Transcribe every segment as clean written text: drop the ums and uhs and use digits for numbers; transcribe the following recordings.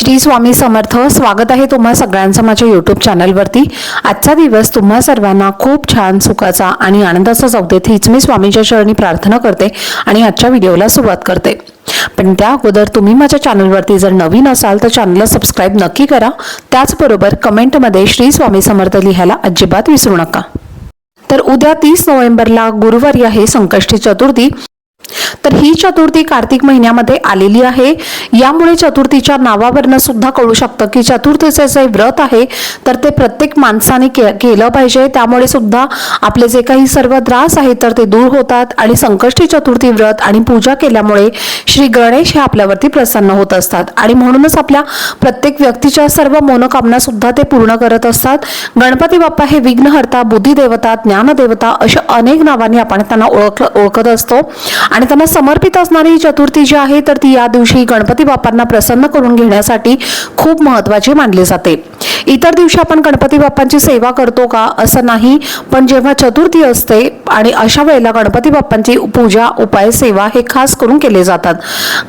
श्री स्वामी समर्थ। स्वागत आहे तुम्हा सगळ्यांचं माझ्या यूट्यूब चॅनलवरती। आजचा दिवस तुम्हा सर्वांना खूप छान सुखाचा आणि आनंदाचा जाऊ देत हीच मी स्वामींच्या चरणी प्रार्थना करते आणि आजच्या व्हिडिओला सुरुवात करते। पण त्या अगोदर तुम्ही माझ्या चॅनलवरती जर नवीन असाल तर चॅनलला सबस्क्राइब नक्की करा। त्याचबरोबर कमेंटमध्ये श्री स्वामी समर्थ लिहायला अजिबात विसरू नका। तर उद्या 30 नोव्हेंबरला गुरुवारी आहे संकष्टी चतुर्थी। तर ही चतुर्थी कार्तिक महिन्यामध्ये आलेली आहे। यामुळे चतुर्थीच्या नावावरून सुद्धा कळू शकतं की चतुर्थीचे जे व्रत आहे तर ते प्रत्येक माणसाने केलं पाहिजे। त्यामुळे सुद्धा आपले जे काही सर्व त्रास आहेत तर ते दूर होतात आणि संकष्टी चतुर्थी व्रत आणि पूजा केल्यामुळे श्री गणेश हे आपल्यावरती प्रसन्न होत असतात आणि म्हणूनच आपल्या प्रत्येक व्यक्तीच्या सर्व मनोकामना सुद्धा ते पूर्ण करत असतात। गणपती बाप्पा हे विघ्नहर्ता, बुद्धिदेवता, ज्ञानदेवता अशा अनेक नावांनी आपण त्यांना ओळखत असतो आणि त्यांना समर्पित असणारी चतुर्थी जी आहे तर ती या दिवशी गणपती बाप्पांना प्रसन्न करून घेण्यासाठी खूप महत्त्वाची मानली जाते। इतर दिवशी आपण गणपती बाप्पांची सेवा करतो का असं नाही, पण जेव्हा चतुर्थी असते आणि अशा वेळेला गणपती बाप्पांची पूजा, उपाय, सेवा हे खास करून केले जातात।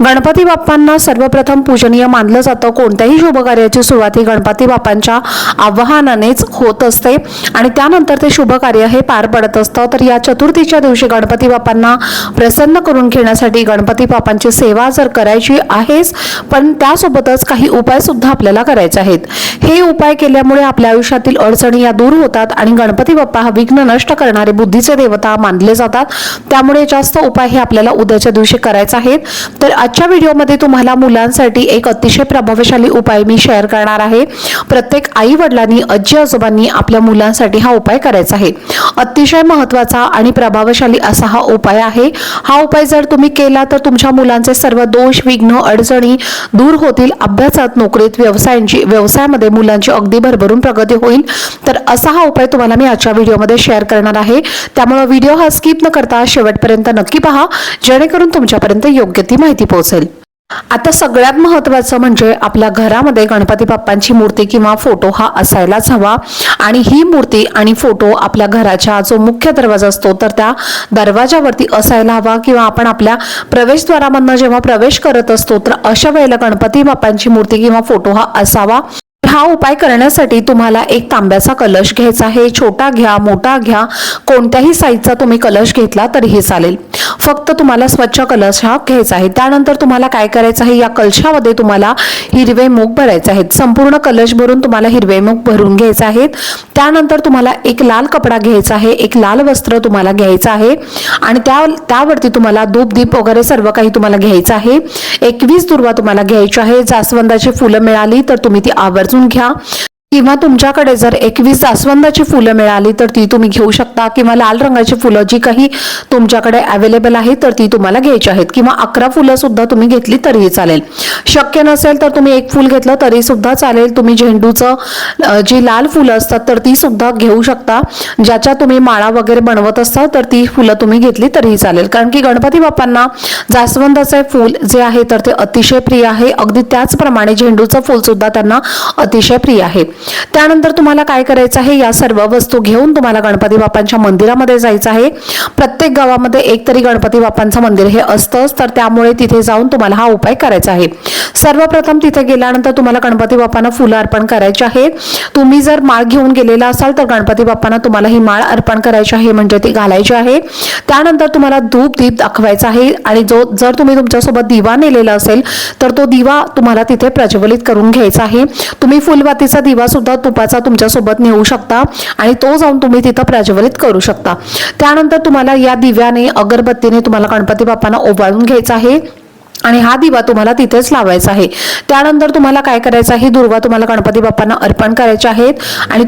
गणपती बाप्पांना सर्वप्रथम पूजनीय मानलं जातं। कोणत्याही शुभ कार्याची सुरुवात ही गणपती बाप्पांच्या आवाहनानेच होत असते आणि त्यानंतर ते शुभ कार्य हे पार पडत असतं। तर या चतुर्थीच्या दिवशी गणपती बाप्पांना प्रसन्न करून घेण्यासाठी गणपती बाप्पांची सेवा जर करायची आहेच, पण त्यासोबतच काही उपाय सुद्धा आपल्याला करायचे आहेत। हे उपाय केल्यामुळे आपल्या आयुष्यातील अडचणी या दूर होतात आणि गणपती बाप्पा हा विघ्न नष्ट करणारे बुद्धीचे देवता मानले जातात। त्यामुळे जास्त उपाय हे आपल्याला उद्याच्या दिवशी करायचे आहेत। तर आजच्या व्हिडिओमध्ये तुम्हाला मुलांसाठी एक अतिशय प्रभावशाली उपाय मी शेअर करणार आहे। प्रत्येक आई वडिलांनी, आजी आजोबांनी आपल्या मुलांसाठी हा उपाय करायचा आहे। अतिशय महत्त्वाचा आणि प्रभावशाली असा हा उपाय आहे। हा उपाय जर तुम्ही केला तर तुमच्या मुलांचे सर्व दोष, विघ्न, अडचणी दूर होतील। अभ्यासात, नोकरीत, व्यवसायामध्ये मुलांची अगदी भरभरून प्रगती होईल। तर असा हा उपाय तुम्हाला मी आजच्या व्हिडिओमध्ये शेअर करणार आहे। त्यामुळे व्हिडिओ हा स्किप न करता शेवटपर्यंत नक्की पहा, जेणेकरून तुमच्यापर्यंत योग्य ती माहिती पोहोचेल। आता सगळ्यात महत्त्वाचं म्हणजे आपल्या घरामध्ये गणपती बाप्पांची मूर्ती किंवा फोटो हा असायलाच हवा आणि ही मूर्ती आणि फोटो आपल्या घराच्या जो मुख्य दरवाजा असतो तर त्या दरवाजावरती असायला हवा किंवा आपण आपल्या प्रवेशद्वारामधून जेव्हा प्रवेश करत असतो तर अशा वेळेला गणपती बाप्पांची मूर्ती किंवा फोटो हा असावा। हा उपाय करण्यासाठी तुम्हाला एक तांब्याचा कलश घ्यायचा आहे। छोटा घ्या, मोठा घ्या, कोणत्याही साईजचा तुम्ही कलश घेतला तरीही चालेल। फक्त तुम्हाला स्वच्छ कलश हा घ्यायचा आहे। त्यानंतर तुम्हाला काय करायचं आहे, या कलशामध्ये तुम्हाला हिरवे मूग भरायचे आहेत। संपूर्ण कलश भरून तुम्हाला हिरवे मूग भरून घ्यायचे आहेत। त्यानंतर तुम्हाला एक लाल कपडा घ्यायचा आहे, एक लाल वस्त्र तुम्हाला घ्यायचं आहे आणि त्यावरती तुम्हाला धूप, दीप वगैरे सर्व काही तुम्हाला घ्यायचं आहे। 21 दुर्वा तुम्हाला घ्यायची आहे। जास्वंदाची फुलं मिळाली तर तुम्ही ती आवर्जून घ्या किंवा तुमच्याकडे जर 21 जास्वंदाची फुलं मिळाली तर ती तुम्ही घेऊ शकता किंवा लाल रंगाची फुलं जी काही तुमच्याकडे अवेलेबल आहे तर ती तुम्हाला घ्यायची आहेत किंवा 11 फुलं सुद्धा तुम्ही घेतली तरीही चालेल। शक्य नसेल तर तुम्ही एक फुल घेतलं तरी सुद्धा चालेल। तुम्ही झेंडूचं जी लाल फुलं असतात तर ती सुद्धा घेऊ शकता। ज्याच्या तुम्ही माळा वगैरे बनवत असता तर ती फुलं तुम्ही घेतली तरीही चालेल, कारण की गणपती बाप्पांना जास्वंदाचे फूल जे आहे तर ते अतिशय प्रिय आहे। अगदी त्याचप्रमाणे झेंडूचं फूल सुद्धा त्यांना अतिशय प्रिय आहे। त्यानंतर तुम्हाला काय करायचं आहे, या सर्व वस्तू घेऊन तुम्हाला गणपती बाप्पांच्या मंदिरामध्ये जायचं आहे। प्रत्येक गावामध्ये एक तरी गणपती बाप्पांचं मंदिर हे असतंच, तर त्यामुळे तिथे जाऊन तुम्हाला हा उपाय करायचा आहे। सर्वप्रथम तिथे गेल्यानंतर तुम्हाला गणपती बाप्पांना फुलं अर्पण करायची आहेत। तुम्ही जर माळ घेऊन गेलेला असाल तर गणपती बाप्पांना तुम्हाला ही माळ अर्पण करायची आहे, म्हणजे ती घालायची आहे। त्यानंतर तुम्हाला धूप, दीप दाखवायचा आहे आणि जर तुम्ही तुमच्यासोबत दिवा नेलेला असेल तर तो दिवा तुम्हाला तिथे प्रज्वलित करून घ्यायचा आहे। तुम्ही फुलबातीचा दिवा सुद्धा तुपाचा तुमच्या सोबत नेऊ शकता आणि तो जाऊन तुम्ही तिथं प्रज्वलित करू शकता। त्यानंतर तुम्हाला या दिव्याने, अगरबत्तीने तुम्हाला गणपती बाप्पांना ओवाळून घ्यायचा आहे आणि हा दिवा तुम्हाला तिथेच लावायचा आहे। त्यानंतर तुम्हाला काय करायचं आहे, दुर्वा तुम्हाला गणपती बाप्पांना अर्पण करायचे आहेत आणि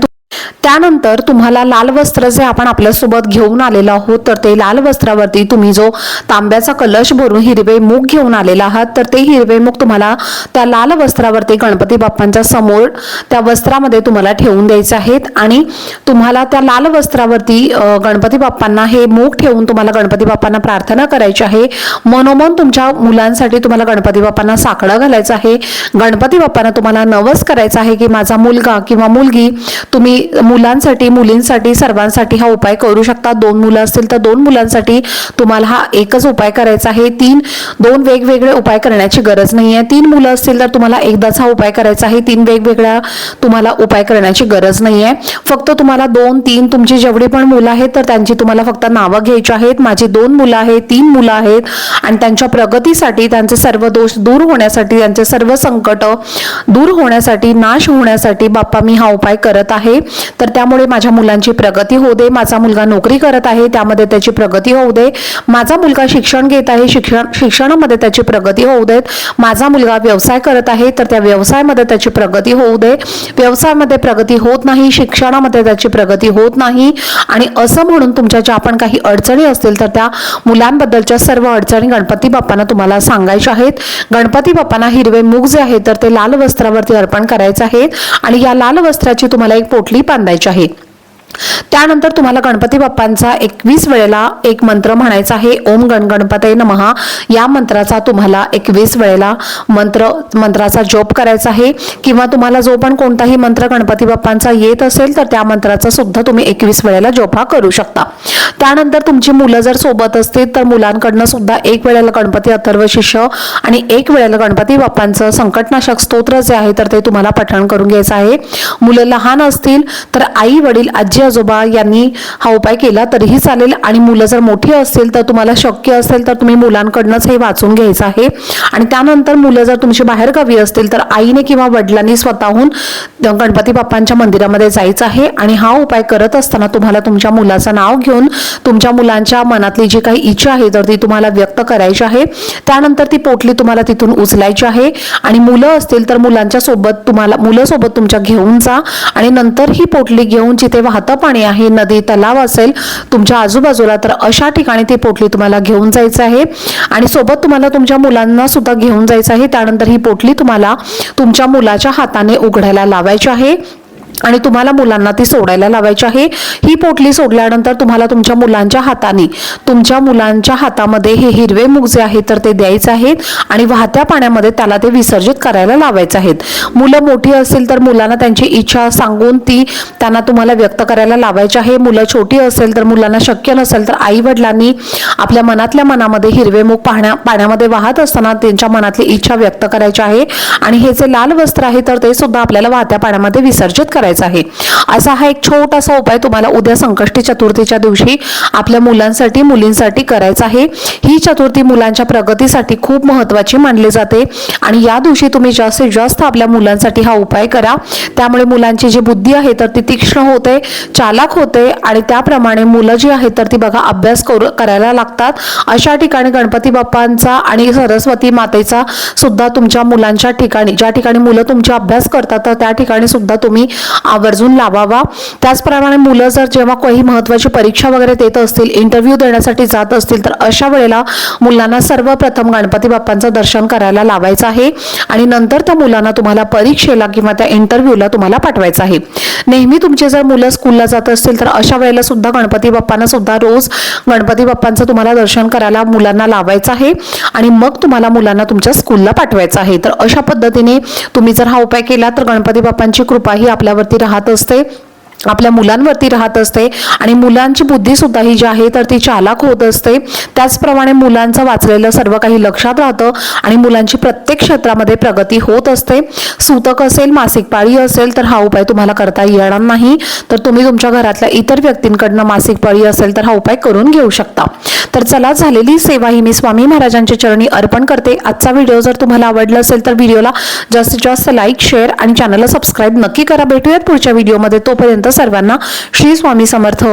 त्यानंतर तुम्हाला लाल वस्त्र जे आपण आपल्यासोबत घेऊन आलेलो आहोत तर ते लाल वस्त्रावरती तुम्ही जो तांब्याचा कलश भरून हिरवे मूग घेऊन आलेला आहात तर ते हिरवे मूग तुम्हाला त्या लाल वस्त्रावरती गणपती बाप्पांच्या समोर त्या वस्त्रामध्ये तुम्हाला ठेवून द्यायचे आहेत आणि तुम्हाला त्या लाल वस्त्रावरती गणपती बाप्पांना हे मूग ठेवून तुम्हाला गणपती बाप्पांना प्रार्थना करायची आहे। मनोमन तुमच्या मुलांसाठी तुम्हाला गणपती बाप्पांना साकडं घालायचं आहे। गणपती बाप्पांना तुम्हाला नवस करायचं आहे की माझा मुलगा किंवा मुलगी तुम्ही मुलांसाठी मुलींसाठी सर्वांसाठी हा उपाय करू शकता. 2 मुलं असतील तर 2 मुलांसाठी तुम्हाला हा एकच उपाय करायचा आहे. 2 वेगवेगळे उपाय करण्याची गरज नाही आहे. 3 मुलं असतील तर तुम्हाला एकदाच हा उपाय करायचा आहे. 3 वेगवेगळ्या तुम्हाला उपाय करण्याची गरज नाही आहे. फक्त तुम्हाला 2, 3 तुमची जेवढी पण मुलं आहेत तर त्यांची तुम्हाला फक्त नावं घ्यायची आहेत. माझी 2 मुलं आहेत, 3 मुलं आहेत आणि त्यांच्या प्रगतीसाठी, त्यांचे सर्व दोष दूर होण्यासाठी, त्यांचे सर्व संकट दूर होण्यासाठी, नाश होण्यासाठी बाप्पा मी हा उपाय करत आहे. तर त्यामुळे माझ्या मुलांची प्रगती होऊ दे. माझा मुलगा नोकरी करत आहे, त्यामध्ये त्याची प्रगती होऊ दे. माझा मुलगा शिक्षण घेत आहे, शिक्षणामध्ये त्याची प्रगती होऊ देत. माझा मुलगा व्यवसाय करत आहे तर त्या व्यवसायामध्ये त्याची प्रगती होऊ दे. व्यवसायामध्ये प्रगती होत नाही, शिक्षणामध्ये त्याची प्रगती होत नाही आणि असं म्हणून तुमच्या ज्या पण काही अडचणी असतील तर त्या मुलांबद्दलच्या सर्व अडचणी गणपती बाप्पांना तुम्हाला सांगायच्या आहेत. गणपती बाप्पांना हिरवे मूग जे आहे तर ते लाल वस्त्रावरती अर्पण करायचे आहे आणि या लाल वस्त्राची तुम्हाला एक पोटली बांधायची आहे. त्यानंतर तुम्हाला गणपती बाप्पांचा 21 वेळेला एक मंत्र म्हणायचा आहे. ओम गणगणपतये नमः या मंत्राचा तुम्हाला 21 वेळेला मंत्राचा जप करायचा आहे किंवा तुम्हाला जो पण कोणताही मंत्र गणपती बाप्पांचा येत असेल तर त्या मंत्राचा सुद्धा तुम्ही 21 वेळेला जप करू शकता. त्यानंतर तुमची मुलं जर सोबत असतील तर मुलांकडनं सुद्धा 1 वेळेला गणपती अथर्व शीर्ष आणि 1 वेळेला गणपती बाप्पांचं संकटनाशक स्तोत्र जे आहे तर ते तुम्हाला पठण करून घ्यायचं आहे. मुलं लहान असतील तर आई वडील आजी आजोबा यांनी हा उपाय केला तरीही चालेल आणि मुलं जर मोठी असतील तर तुम्हाला शक्य असेल तर तुम्ही मुलांकडनंच हे वाचून घ्यायचं आहे. आणि त्यानंतर मुलं जर तुमची बाहेर गावी असतील तर आईने किंवा वडिलांनी स्वतःहून गणपती बाप्पांच्या मंदिरामध्ये जायचं आहे आणि हा उपाय करत असताना तुम्हाला तुमच्या मुलाचं नाव घेऊन तुमच्या मुलांच्या मनातली जी काही इच्छा आहे तर ती तुम्हाला व्यक्त करायची आहे. त्यानंतर ती पोटली तुम्हाला तिथून उचलायची आहे आणि मुलं असतील तर मुलांच्या सोबत तुम्हाला मुलं सोबत तुमच्या घेऊन जा आणि नंतर ही पोटली घेऊन जिथे वाहतं पाणी आहे, नदी तलाव असेल तुमच्या आजूबाजूला तर अशा ठिकाणी ती पोटली तुम्हाला घेऊन जायचं आहे आणि सोबत तुम्हाला तुमच्या मुलांना सुद्धा घेऊन जायचं आहे. त्यानंतर ही पोटली तुम्हाला तुमच्या मुलाच्या हाताने उघडायला लावायची आहे आणि तुम्हाला मुलांना ती सोडायला लावायची आहे. ही पोटली सोडल्यानंतर तुम्हाला तुमच्या मुलांच्या हाताने तुमच्या मुलांच्या हातामध्ये हे हिरवे मूग जे आहेत तर ते द्यायचे आहेत आणि वाहत्या पाण्यामध्ये त्याला ते विसर्जित करायला लावायचे आहेत. मुलं मोठी असेल तर मुलांना त्यांची इच्छा सांगून ती त्यांना तुम्हाला व्यक्त करायला लावायची आहे. मुलं छोटी असेल तर मुलांना शक्य नसेल तर आई वडिलांनी आपल्या मनातल्या मनामध्ये हिरवे मूग पाण्यामध्ये वाहत असताना त्यांच्या मनातली इच्छा व्यक्त करायची आहे आणि हे जे लाल वस्त्र आहे तर ते सुद्धा आपल्याला वाहत्या पाण्यामध्ये विसर्जित करायचं आहे. असा हा एक छोटासा उपाय तुम्हाला उद्या संकष्टी चतुर्थीच्या दिवशी आपल्या मुलांसाठी मुलींसाठी करायचा आहे. ही चतुर्थी मुलांच्या प्रगतीसाठी खूप महत्त्वाची मानली जाते आणि या दिवशी तुम्ही जास्तीत जास्त आपल्या मुलांसाठी हा उपाय करा. त्यामुळे मुलांची जी बुद्धी आहे तर ती तीक्ष्ण होते, चालाक होते आणि त्याप्रमाणे मुलं जी आहेत तर ती बघा अभ्यास करायला लागतात. अशा ठिकाणी गणपती बाप्पांचा आणि सरस्वती मातेचा सुद्धा तुमच्या मुलांच्या ठिकाणी ज्या ठिकाणी मुलं तुमचे अभ्यास करतात तर त्या ठिकाणी सुद्धा तुम्ही आवर्जून लावावा. त्याचप्रमाणे मुलं जर जेव्हा काही महत्त्वाची परीक्षा वगैरे देत असतील, इंटरव्ह्यू देण्यासाठी जात असतील तर अशा वेळेला मुलांना सर्वप्रथम गणपती बाप्पांचं दर्शन करायला लावायचं आहे आणि नंतर त्या मुलांना तुम्हाला परीक्षेला किंवा त्या इंटरव्ह्यूला तुम्हाला पाठवायचं आहे. नेहमी तुमचे जर मुलं स्कूलला जात असतील तर अशा वेळेला सुद्धा गणपती बाप्पांना सुद्धा रोज गणपती बाप्पांचं तुम्हाला दर्शन करायला मुलांना लावायचं आहे आणि मग तुम्हाला मुलांना तुमच्या स्कूलला पाठवायचं आहे. तर अशा पद्धतीने तुम्ही जर हा उपाय केला तर गणपती बाप्पांची कृपा ही आपल्यावरती राहत असते, आपल्या मुलांवरती राहत असते आणि मुलांची बुद्धी सुद्धा ही जी आहे तर ती चालाक होत असते. त्याचप्रमाणे मुलांचं वाचलेलं सर्व काही लक्षात राहतं आणि मुलांची प्रत्येक क्षेत्रामध्ये प्रगती होत असते. सूतक असेल, मासिक पाळी असेल तर हा उपाय तुम्हाला करता येणार नाही, तर तुम्ही तुमच्या घरातल्या इतर व्यक्तींकडनं मासिक पाळी असेल तर हा उपाय करून घेऊ शकता. तर चला, झालेली सेवा ही मी स्वामी महाराजांच्या चरणी अर्पण करते. आजचा व्हिडिओ जर तुम्हाला आवडला असेल तर व्हिडिओला जास्तीत जास्त लाईक, शेअर आणि चॅनलला सबस्क्राईब नक्की करा. भेटूयात पुढच्या व्हिडिओमध्ये. तोपर्यंत सर्वांना श्री स्वामी समर्थ.